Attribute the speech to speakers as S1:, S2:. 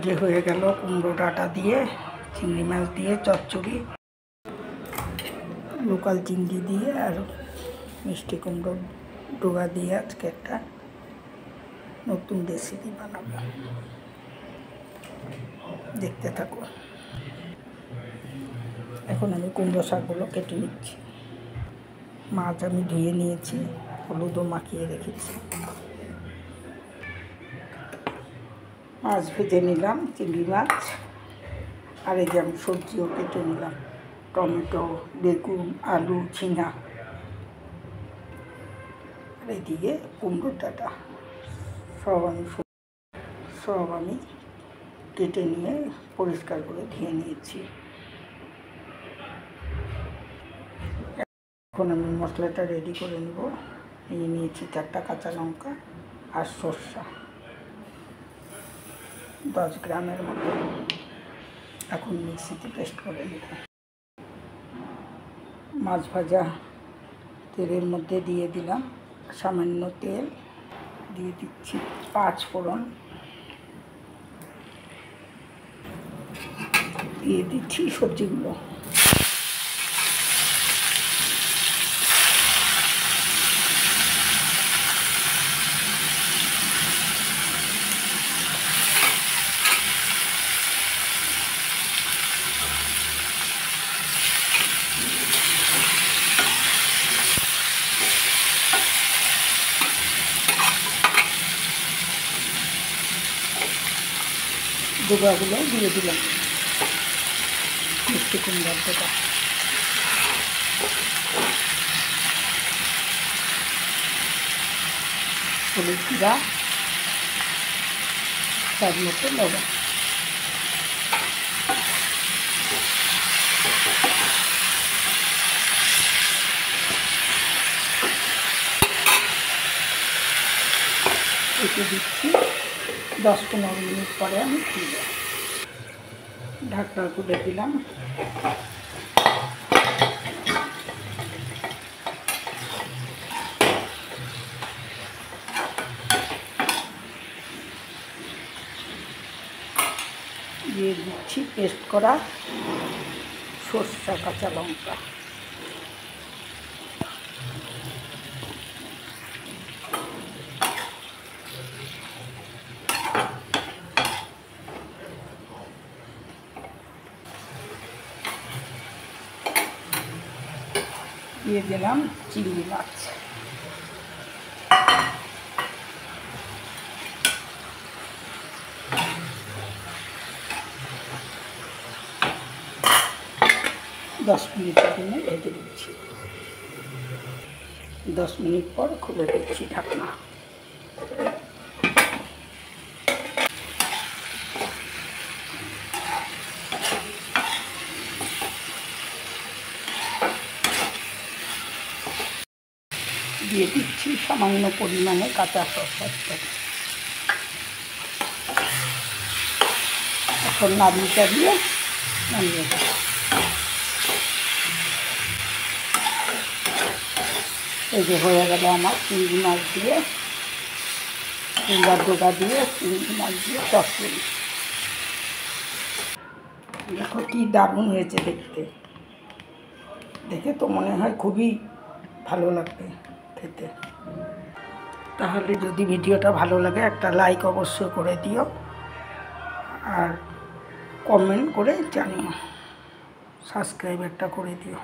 S1: যে হয়ে গেল কুমড়ো ডাঁটা দিয়ে চিংড়ি মাছ দিয়ে চচ্চড়ি, লোকাল চিংড়ি দিয়ে আর মিষ্টি কুমড়ো ডোগা দিয়ে আজকে একটা নতুন রেসিপি বানাবো, দেখতে থাকো। এখন আমি কুমড়ো শাকগুলো কেটে নিচ্ছি। মাছ আমি ধুয়ে নিয়েছি, হলুদও মাখিয়ে রেখেছি। মাছ ভেজে নিলাম, চিংড়ি মাছ, আর এই যে আমি সবজিও কেটে নিলাম, টমেটো, বেগুন, আলু, ঝিঙা, আর এদিকে কুমড়োর ডাঁটা সব আমি কেটে নিয়ে পরিষ্কার করে ধুয়ে নিয়েছি। এখন আমি মশলাটা রেডি করে নেব। নিয়েছি 4টা কাঁচা লঙ্কা আর সর্ষা 10 গ্রামের মতো। এখন মিক্সিতে পেস্ট করে নেব। মাছ ভাজা তেলের মধ্যে দিয়ে দিলাম সামান্য তেল, দিয়ে দিচ্ছি 5 ফোড়ন, দিয়ে দিচ্ছি সবজিগুলো। ডোগাগুলো দিয়ে দিলাম, মিষ্টি কুমড়ার ডোগা, হলুদ গুঁড়া, স্বাদ মতো লবণ। এতে দিচ্ছি 10-15 মিনিট পরে আমি খুলব। ঢাকনা খুলে দিলাম। দিয়ে দিচ্ছি পেস্ট করা সর্ষা কাঁচা লঙ্কা, দিয়ে দিলাম চিংড়ি মাছ, দশ মিনিটের জন্য ভেজে দিচ্ছি। 10 মিনিট পর খুলে দিচ্ছি ঢাকনা। দিয়ে দিচ্ছি সামান্য পরিমাণে কাঁচা সরষের তেল। এখন নাড়িটা দিয়ে নামিয়ে দেব। এই যে হয়ে গেল আমার চিংড়ি মাছ দিয়ে, কুমড়ার ডোগা দিয়ে চিংড়ি মাছ দিয়ে চচ্চড়ি। দেখো কি দারুণ হয়েছে দেখতে, দেখে তো মনে হয় খুবই ভালো লাগবে খেতে। তাহলে যদি ভিডিওটা ভালো লাগে একটা লাইক অবশ্যই করে দিও, আর কমেন্ট করে জানিও, সাবস্ক্রাইব একটা করে দিও।